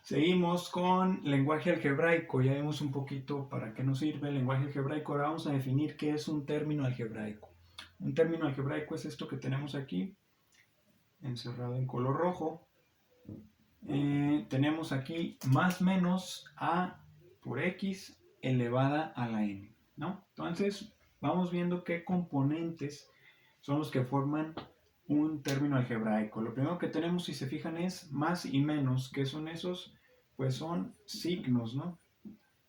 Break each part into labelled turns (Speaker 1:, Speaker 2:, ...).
Speaker 1: Seguimos con lenguaje algebraico. Ya vimos un poquito para qué nos sirve el lenguaje algebraico. Ahora vamos a definir qué es un término algebraico. Un término algebraico es esto que tenemos aquí, encerrado en color rojo. Tenemos aquí más menos a por x elevada a la n, ¿no? Entonces, vamos viendo qué componentes son los que forman un término algebraico. Lo primero que tenemos, si se fijan, es más y menos. ¿Qué son esos? Pues son signos, ¿no?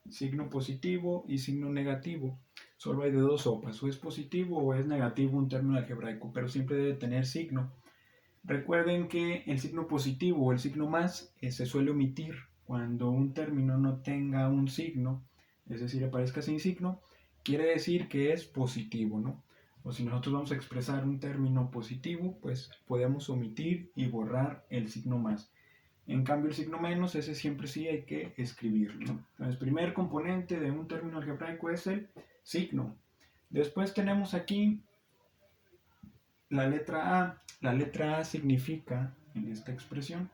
Speaker 1: Signo positivo y signo negativo. Solo hay de dos sopas, o es positivo o es negativo un término algebraico, pero siempre debe tener signo. Recuerden que el signo positivo o el signo más se suele omitir cuando un término no tenga un signo, es decir, aparezca sin signo, quiere decir que es positivo, ¿no? O si nosotros vamos a expresar un término positivo, pues podemos omitir y borrar el signo más. En cambio, el signo menos, ese siempre sí hay que escribirlo, ¿no? Entonces, primer componente de un término algebraico es el signo. Después tenemos aquí la letra A. La letra A significa, en esta expresión,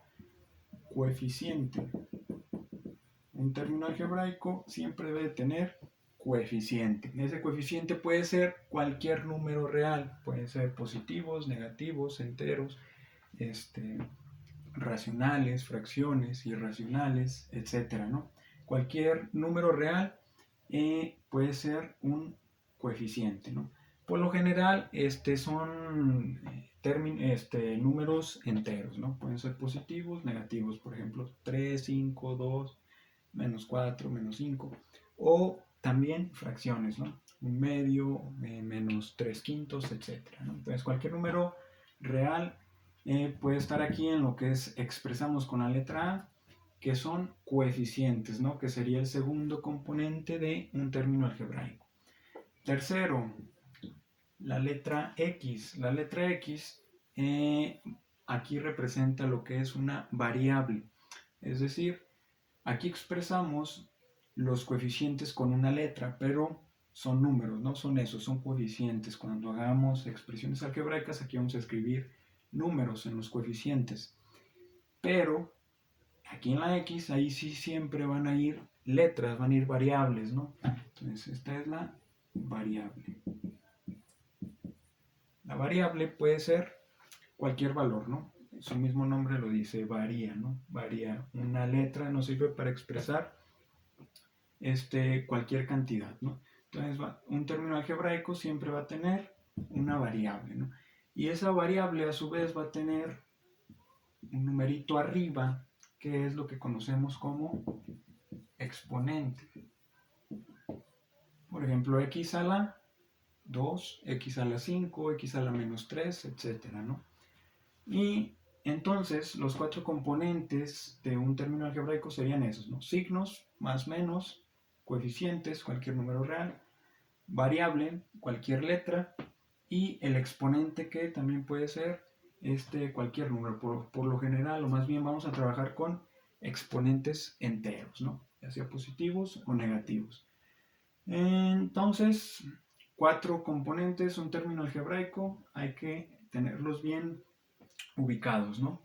Speaker 1: coeficiente. Un término algebraico siempre debe tener coeficiente. Ese coeficiente puede ser cualquier número real. Pueden ser positivos, negativos, enteros, racionales, fracciones, irracionales, etcétera, ¿no? Cualquier número real puede ser un coeficiente, ¿no? Por lo general, son números enteros, ¿no? Pueden ser positivos, negativos, por ejemplo, 3, 5, 2, menos 4, menos 5. O también fracciones, ¿no? Un medio, menos 3 quintos, etcétera, ¿no? Entonces, cualquier número real puede estar aquí en lo que expresamos con la letra A, que son coeficientes, ¿no? Que sería el segundo componente de un término algebraico. Tercero, la letra X. La letra X aquí representa lo que es una variable. Es decir, aquí expresamos los coeficientes con una letra, pero son números, no son esos, son coeficientes. Cuando hagamos expresiones algebraicas, aquí vamos a escribir números en los coeficientes. Pero aquí en la X, ahí sí siempre van a ir letras, van a ir variables, ¿no? Entonces, esta es la variable. La variable puede ser cualquier valor, ¿no? Su mismo nombre lo dice, varía, ¿no? Varía. Una letra nos sirve para expresar cualquier cantidad, ¿no? Entonces, un término algebraico siempre va a tener una variable, ¿no? Y esa variable a su vez va a tener un numerito arriba, que es lo que conocemos como exponente. Por ejemplo, x a la 2, x a la 5, x a la menos 3, etcétera, ¿no? Y entonces los cuatro componentes de un término algebraico serían esos, ¿no? Signos, más menos, coeficientes, cualquier número real, variable, cualquier letra, y el exponente, que también puede ser cualquier número. Por lo general, o más bien vamos a trabajar con exponentes enteros, ¿no? Ya sea positivos o negativos. Entonces, cuatro componentes, un término algebraico, hay que tenerlos bien ubicados, ¿no?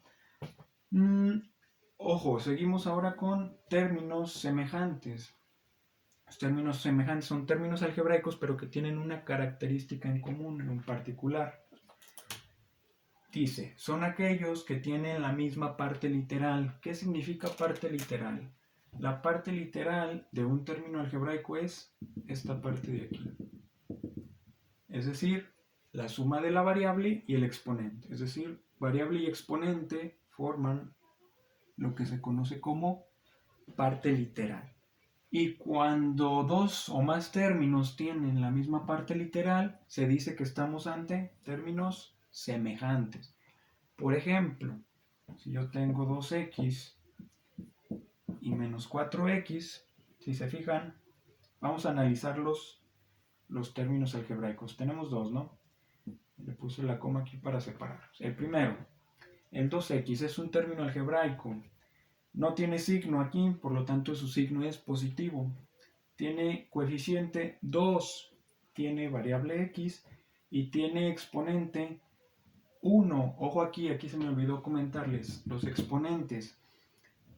Speaker 1: Ojo, seguimos ahora con términos semejantes. Los términos semejantes son términos algebraicos, pero que tienen una característica en común, en particular. Dice, son aquellos que tienen la misma parte literal. ¿Qué significa parte literal? La parte literal de un término algebraico es esta parte de aquí. Es decir, la suma de la variable y el exponente. Es decir, variable y exponente forman lo que se conoce como parte literal. Y cuando dos o más términos tienen la misma parte literal, se dice que estamos ante términos semejantes. Por ejemplo, si yo tengo 2x y menos 4x, si se fijan, vamos a analizar los términos algebraicos. Tenemos dos, ¿no? Le puse la coma aquí para separarlos. El primero, el 2x es un término algebraico. No tiene signo aquí, por lo tanto su signo es positivo. Tiene coeficiente 2, tiene variable x y tiene exponente 1. Ojo aquí se me olvidó comentarles los exponentes.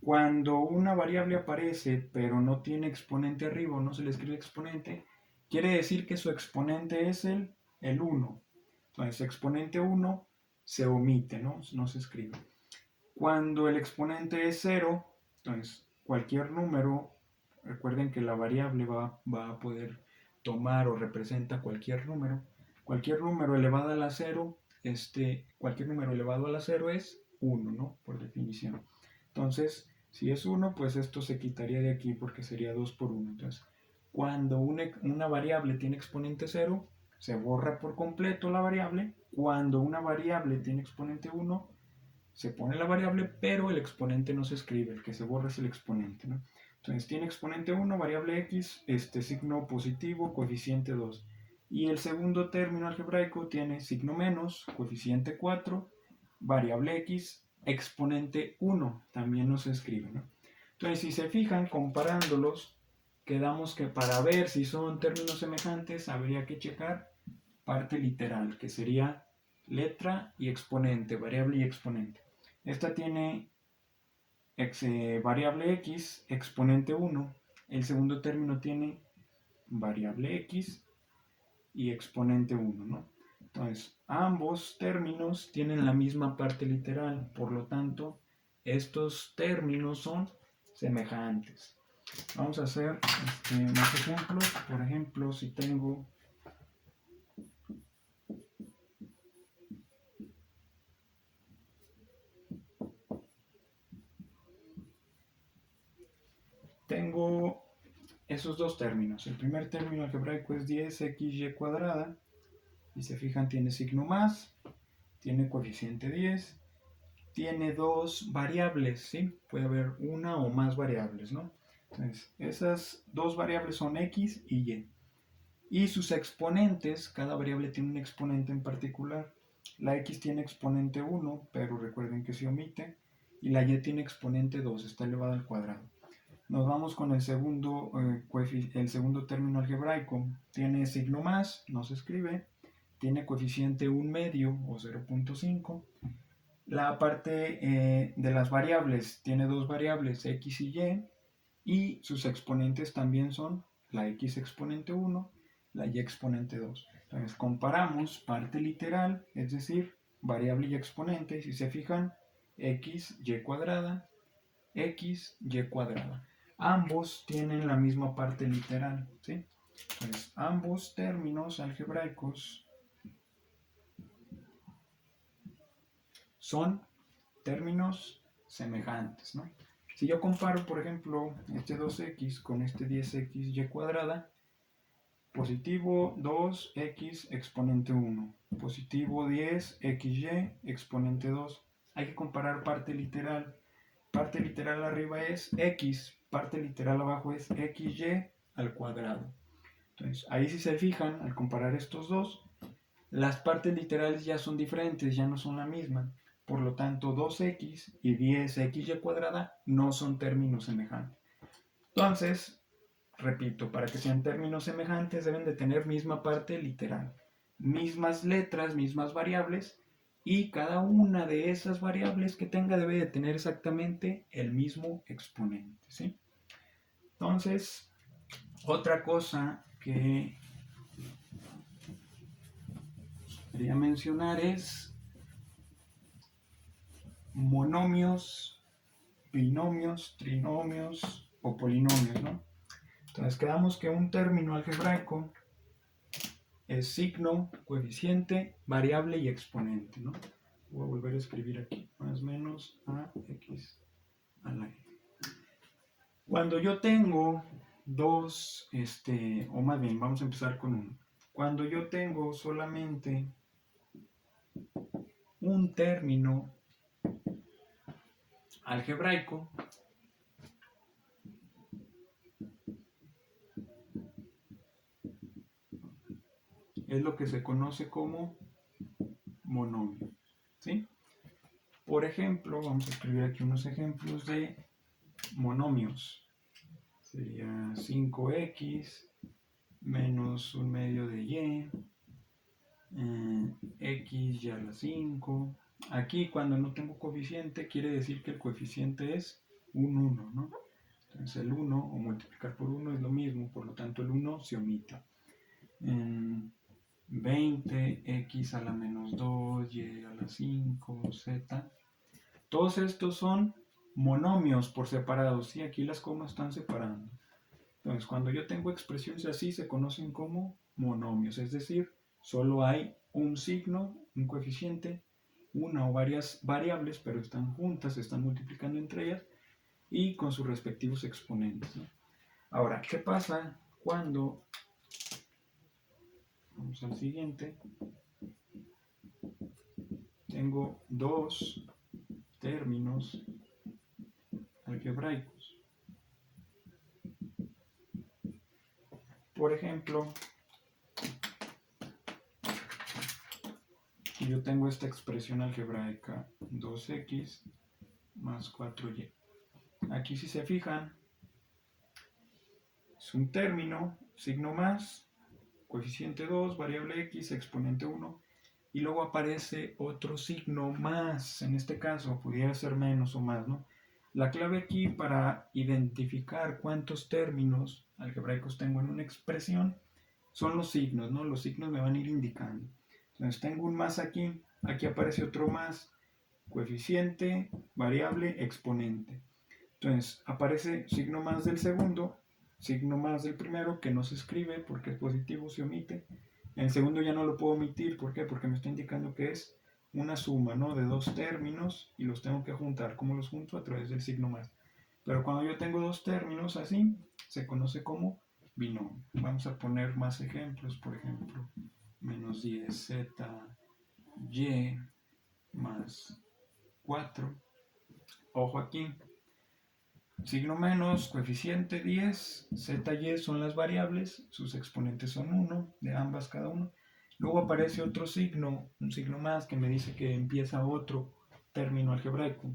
Speaker 1: Cuando una variable aparece pero no tiene exponente arriba o no se le escribe exponente, quiere decir que su exponente es el 1. Entonces, exponente 1 se omite, no se escribe. Cuando el exponente es 0, entonces cualquier número, recuerden que la variable va a poder tomar o representa cualquier número elevado a la 0, cualquier número elevado a la 0 es 1, ¿no? Por definición. Entonces, si es 1, pues esto se quitaría de aquí porque sería 2 por 1. Entonces, cuando una variable tiene exponente 0, se borra por completo la variable. Cuando una variable tiene exponente 1, se pone la variable, pero el exponente no se escribe, el que se borra es el exponente, ¿no? Entonces tiene exponente 1, variable x, signo positivo, coeficiente 2. Y el segundo término algebraico tiene signo menos, coeficiente 4, variable x, exponente 1, también no se escribe, ¿no? Entonces, si se fijan, comparándolos, quedamos que para ver si son términos semejantes, habría que checar parte literal, que sería letra y exponente, variable y exponente. Esta tiene variable x, exponente 1. El segundo término tiene variable x y exponente 1, ¿no? Entonces, ambos términos tienen la misma parte literal, por lo tanto, estos términos son semejantes. Vamos a hacer más ejemplos. Por ejemplo, si tengo esos dos términos. El primer término algebraico es 10xy cuadrada. Y se fijan, tiene signo más, tiene coeficiente 10, tiene dos variables, ¿sí? Puede haber una o más variables, ¿no? Entonces, esas dos variables son x y y. Y sus exponentes, cada variable tiene un exponente en particular. La x tiene exponente 1, pero recuerden que se omite. Y la y tiene exponente 2, está elevada al cuadrado. Nos vamos con el segundo término algebraico. Tiene signo más, no se escribe. Tiene coeficiente 1 medio o 0.5. La parte de las variables tiene dos variables, x y y. Y sus exponentes también son la x exponente 1, la y exponente 2. Entonces comparamos parte literal, es decir, variable y exponente. Y si se fijan, x, y cuadrada, x, y cuadrada. Ambos tienen la misma parte literal, ¿sí? Entonces, ambos términos algebraicos son términos semejantes, ¿no? Si yo comparo, por ejemplo, este 2x con este 10xy cuadrada, positivo 2x exponente 1, positivo 10xy exponente 2. Hay que comparar parte literal. Parte literal arriba es x, parte literal abajo es xy al cuadrado. Entonces, ahí si se fijan, al comparar estos dos, las partes literales ya son diferentes, ya no son la misma. Por lo tanto, 2x y 10xy cuadrada no son términos semejantes. Entonces, repito, para que sean términos semejantes deben de tener misma parte literal, mismas letras, mismas variables, y cada una de esas variables que tenga debe de tener exactamente el mismo exponente, ¿sí? Entonces, otra cosa que quería mencionar es monomios, binomios, trinomios o polinomios, ¿no? Entonces quedamos que un término algebraico es signo, coeficiente, variable y exponente, ¿no? Voy a volver a escribir aquí, más o menos a x a la y. Cuando yo tengo dos, o más bien, vamos a empezar con uno. Cuando yo tengo solamente un término algebraico, es lo que se conoce como monomio, ¿sí? Por ejemplo, vamos a escribir aquí unos ejemplos de monomios. Sería 5x menos 1 medio de y, x y a la 5. Aquí cuando no tengo coeficiente quiere decir que el coeficiente es un 1, ¿no? Entonces el 1 o multiplicar por 1 es lo mismo, por lo tanto el 1 se omite. 20x a la menos 2, y a la 5, z. Todos estos son monomios por separado, ¿sí? Aquí las comas están separando. Entonces, cuando yo tengo expresiones así, se conocen como monomios, es decir, solo hay un signo, un coeficiente, una o varias variables, pero están juntas, se están multiplicando entre ellas y con sus respectivos exponentes, ¿no? Ahora, ¿qué pasa cuando, vamos al siguiente, tengo dos términos algebraicos? Por ejemplo, yo tengo esta expresión algebraica 2x más 4y. Aquí, si se fijan, es un término, signo más, coeficiente 2, variable x, exponente 1, y luego aparece otro signo más. En este caso pudiera ser menos o más, ¿no? La clave aquí para identificar cuántos términos algebraicos tengo en una expresión son los signos, ¿no? Los signos me van a ir indicando. Entonces tengo un más aquí, aquí aparece otro más, coeficiente, variable, exponente. Entonces aparece signo más del segundo, signo más del primero, que no se escribe porque es positivo, se omite. En el segundo ya no lo puedo omitir, ¿por qué? Porque me está indicando que es una suma, ¿no? De dos términos y los tengo que juntar. ¿Cómo los junto? A través del signo más. Pero cuando yo tengo dos términos así, se conoce como binomio. Vamos a poner más ejemplos, por ejemplo, menos 10z y más 4. Ojo aquí, signo menos, coeficiente 10, z y son las variables, sus exponentes son 1, de ambas cada uno. Luego aparece otro signo, un signo más que me dice que empieza otro término algebraico.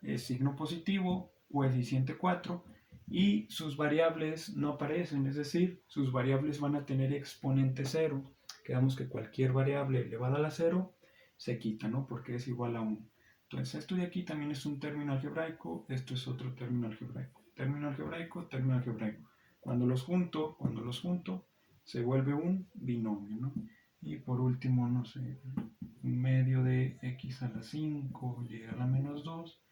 Speaker 1: Es signo positivo, coeficiente 4, y sus variables no aparecen, es decir, sus variables van a tener exponente 0. Quedamos que cualquier variable elevada a la 0 se quita, ¿no? Porque es igual a 1. Entonces esto de aquí también es un término algebraico, esto es otro término algebraico. Término algebraico, término algebraico. Cuando los junto, se vuelve un binomio, ¿no? Y por último, no sé, un medio de x a la 5, y a la menos 2,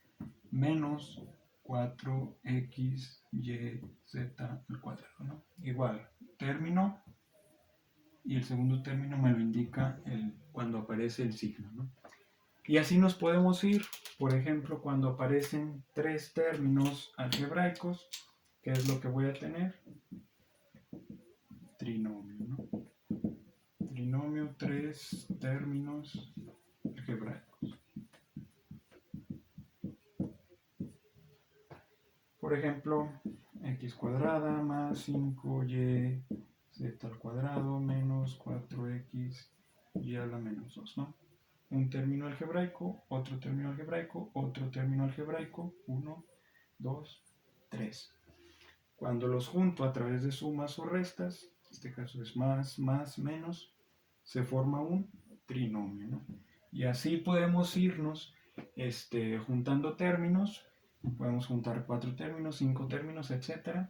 Speaker 1: menos 4x, y, z al cuadrado, ¿no? Igual, término, y el segundo término me lo indica cuando aparece el signo, ¿no? Y así nos podemos ir, por ejemplo, cuando aparecen tres términos algebraicos, ¿qué es lo que voy a tener? Trinomio, ¿no? Trinomio, tres términos algebraicos. Por ejemplo, x cuadrada más 5y z al cuadrado menos 4x y a la menos 2, ¿no? Un término algebraico, otro término algebraico, otro término algebraico, 1, 2, 3. Cuando los junto a través de sumas o restas, en este caso es más, menos, se forma un trinomio, ¿no? Y así podemos irnos juntando términos, podemos juntar 4 términos, 5 términos, etc.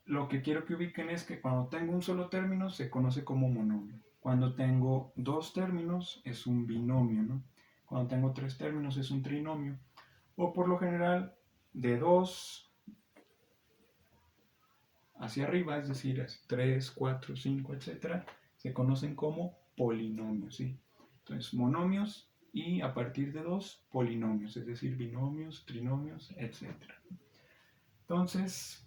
Speaker 1: Lo que quiero que ubiquen es que cuando tengo un solo término se conoce como monomio. Cuando tengo dos términos es un binomio, ¿no? Cuando tengo tres términos es un trinomio. O por lo general, de 2 hacia arriba, es decir, 3, 4, 5, etc., se conocen como polinomios, ¿sí? Entonces, monomios y a partir de 2, polinomios, es decir, binomios, trinomios, etc. Entonces,